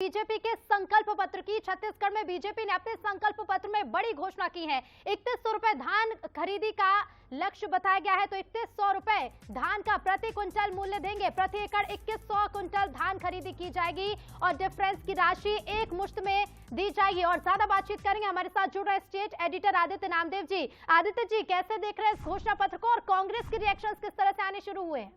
BJP के संकल्प पत्र की छत्तीसगढ़ में बीजेपी ने अपने संकल्प पत्र में बड़ी घोषणा की है। 3100 रुपए धान खरीदी का लक्ष्य बताया गया है। तो 3100 रुपए धान का प्रति क्विंटल मूल्य देंगे। प्रति एकड़ 2100 क्विंटल धान खरीदी की जाएगी और डिफरेंस की राशि एक मुश्त में दी जाएगी। और ज्यादा बातचीत करेंगे, हमारे साथ जुड़ रहे स्टेट एडिटर आदित्य नामदेव जी। आदित्य जी, कैसे देख रहे हैं इस घोषणा पत्र को और कांग्रेस के रिएक्शंस किस तरह से आने शुरू हुए?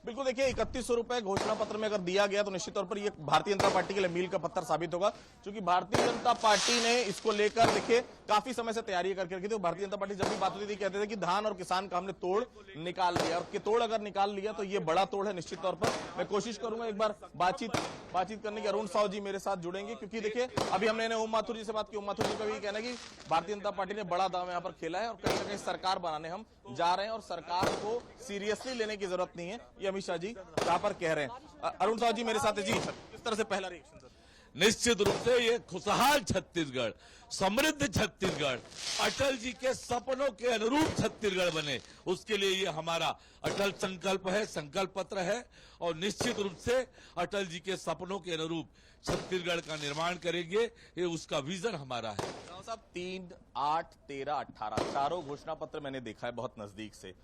बिल्कुल, देखिए 3100 रुपए घोषणा पत्र में अगर दिया गया तो निश्चित तौर पर ये भारतीय जनता पार्टी के लिए मील का पत्थर साबित होगा, क्योंकि भारतीय जनता पार्टी ने इसको लेकर देखिए काफी समय से तैयारी करके रखी थी। भारतीय जनता पार्टी जब भी बात होती थी कहते थे कि धान और किसान का हमने तोड़ निकाल लिया, और तोड़ अगर निकाल लिया तो ये बड़ा तोड़ है। निश्चित तौर पर मैं कोशिश करूंगा एक बार बातचीत करने की। अरुण साव जी मेरे साथ जुड़ेंगे, क्योंकि देखिए अभी हमने ओम माथुर जी से बात की। ओम माथुर जी का भी कहना है कि भारतीय जनता पार्टी ने बड़ा दाव यहाँ पर खेला है और कहीं ना कहीं सरकार बनाने हम जा रहे हैं और सरकार को सीरियसली लेने की जरूरत नहीं है, ये अमित शाह जी यहाँ पर कह रहे हैं। अरुण साव जी मेरे साथ है जी, किस तरह से पहला रिएक्शन सर? निश्चित रूप से ये खुशहाल छत्तीसगढ़, समृद्ध छत्तीसगढ़, अटल जी के सपनों के अनुरूप छत्तीसगढ़ बने, उसके लिए ये हमारा अटल संकल्प है, संकल्प पत्र है। और निश्चित रूप से अटल जी के सपनों के अनुरूप छत्तीसगढ़ का निर्माण करेंगे, ये उसका विजन हमारा है। साहब 3, 8, 13, 18 चारों घोषणा पत्र मैंने देखा है बहुत नजदीक से।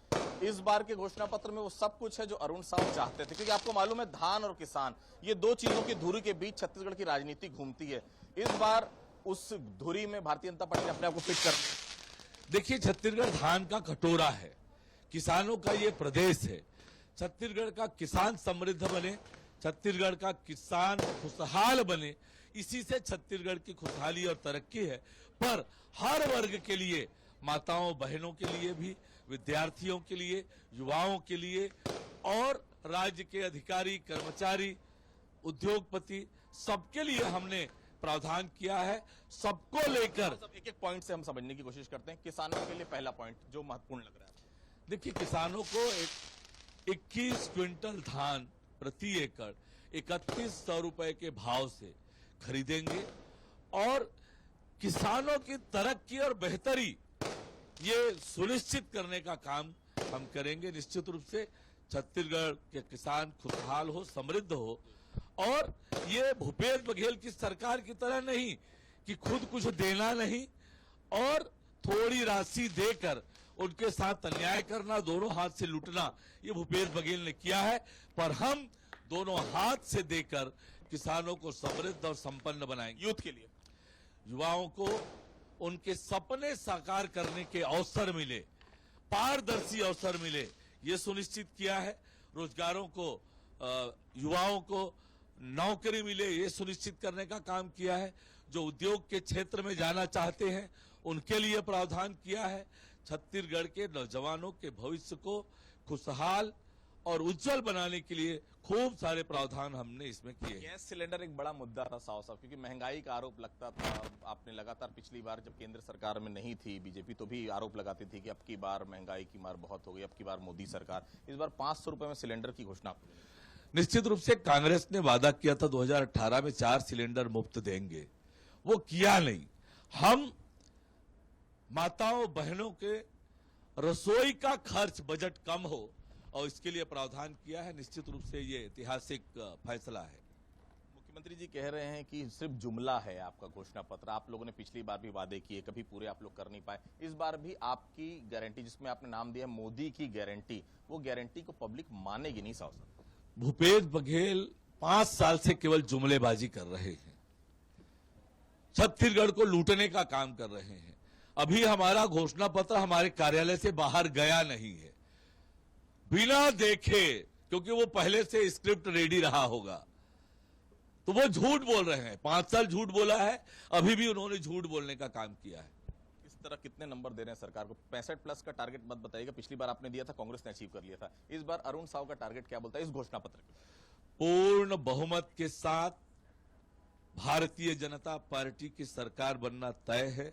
इस बार के घोषणा पत्र में वो सब कुछ है जो अरुण साव चाहते थे, क्योंकि आपको मालूम है धान और किसान ये दो चीजों की धुरी के बीच छत्तीसगढ़ की राजनीति घूमती है। इस बार उस धुरी में भारतीय जनता पार्टी ने अपने आप को फिट कर। देखिए, छत्तीसगढ़ धान का कटोरा है, किसानों का ये प्रदेश है। छत्तीसगढ़ का किसान समृद्ध बने, छत्तीसगढ़ का किसान खुशहाल बने, इसी से छत्तीसगढ़ की खुशहाली और तरक्की है। पर हर वर्ग के लिए, माताओं बहनों के लिए भी, विद्यार्थियों के लिए, युवाओं के लिए और राज्य के अधिकारी कर्मचारी उद्योगपति सबके लिए हमने प्रावधान किया है। सबको लेकर एक एक पॉइंट से हम समझने की कोशिश करते हैं। किसानों के लिए पहला पॉइंट जो महत्वपूर्ण लग रहा है, देखिए, किसानों को 21 क्विंटल धान प्रति एकड़ 3100 रुपए के भाव से खरीदेंगे और किसानों की तरक्की और बेहतरी ये सुनिश्चित करने का काम हम करेंगे। निश्चित रूप से छत्तीसगढ़ के किसान खुशहाल हो, समृद्ध हो। और ये भूपेश बघेल की सरकार की तरह नहीं कि खुद कुछ देना नहीं और थोड़ी राशि देकर उनके साथ अन्याय करना, दोनों हाथ से लूटना, ये भूपेश बघेल ने किया है। पर हम दोनों हाथ से देकर किसानों को समृद्ध और संपन्न बनाएंगे। यूथ के लिए, युवाओं को उनके सपने साकार करने के अवसर मिले, पारदर्शी अवसर मिले, ये सुनिश्चित किया है। रोजगारों को, युवाओं को नौकरी मिले, ये सुनिश्चित करने का काम किया है। जो उद्योग के क्षेत्र में जाना चाहते हैं उनके लिए प्रावधान किया है। छत्तीसगढ़ के नौजवानों के भविष्य को खुशहाल और उज्जवल बनाने के लिए खूब सारे प्रावधान हमने इसमें किए। गैस सिलेंडर एक बड़ा मुद्दा था साहब, क्योंकि महंगाई का आरोप लगता था। आपने लगातार पिछली बार जब केंद्र सरकार में नहीं थी बीजेपी तो भी आरोप लगाती थी कि अब की बार महंगाई की मार बहुत हो गई, अब की बार मोदी सरकार। इस बार 500 रुपए में सिलेंडर की घोषणा। निश्चित रूप से कांग्रेस ने वादा किया था 2018 में 4 सिलेंडर मुफ्त देंगे, वो किया नहीं। हम माताओं बहनों के रसोई का खर्च बजट कम हो और इसके लिए प्रावधान किया है। निश्चित रूप से ये ऐतिहासिक फैसला है। मुख्यमंत्री जी कह रहे हैं कि सिर्फ जुमला है आपका घोषणा पत्र। आप लोगों ने पिछली बार भी वादे किए, कभी पूरे आप लोग कर नहीं पाए। इस बार भी आपकी गारंटी, जिसमें आपने नाम दिया मोदी की गारंटी, वो गारंटी को पब्लिक मानेगी नहीं साहब? भूपेश बघेल 5 साल से केवल जुमलेबाजी कर रहे हैं, छत्तीसगढ़ को लूटने का काम कर रहे हैं। अभी हमारा घोषणा पत्र हमारे कार्यालय से बाहर गया नहीं है, बिना देखे, क्योंकि वो पहले से स्क्रिप्ट रेडी रहा होगा। तो वो झूठ बोल रहे हैं, 5 साल झूठ बोला है, अभी भी उन्होंने झूठ बोलने का काम किया है। इस तरह कितने नंबर दे रहे हैं सरकार को? 65+ का टारगेट मत बताइएगा, पिछली बार आपने दिया था, कांग्रेस ने अचीव कर लिया था। इस बार अरुण साव का टारगेट क्या बोलता है इस घोषणा पत्र के? पूर्ण बहुमत के साथ भारतीय जनता पार्टी की सरकार बनना तय है।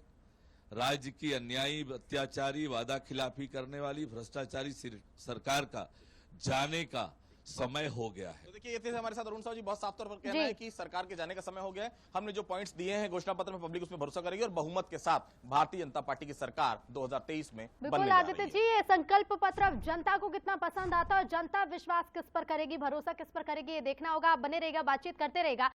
राज्य की अन्यायी, अत्याचारी, वादा खिलाफी करने वाली भ्रष्टाचारी सरकार का जाने का समय हो गया है। तो देखिए ये थे हमारे साथ अरुण साहू जी, बहुत साफ तौर पर कहना है कि सरकार के जाने का समय हो गया है। हमने जो पॉइंट्स दिए हैं घोषणा पत्र में, पब्लिक उसमें भरोसा करेगी और बहुमत के साथ भारतीय जनता पार्टी की सरकार 2023 में बिल्कुल आदित्य जी, ये संकल्प पत्र जनता को कितना पसंद आता है और जनता विश्वास किस पर करेगी, भरोसा किस पर करेगी, ये देखना होगा। आप बने रहेगा, बातचीत करते रहेगा।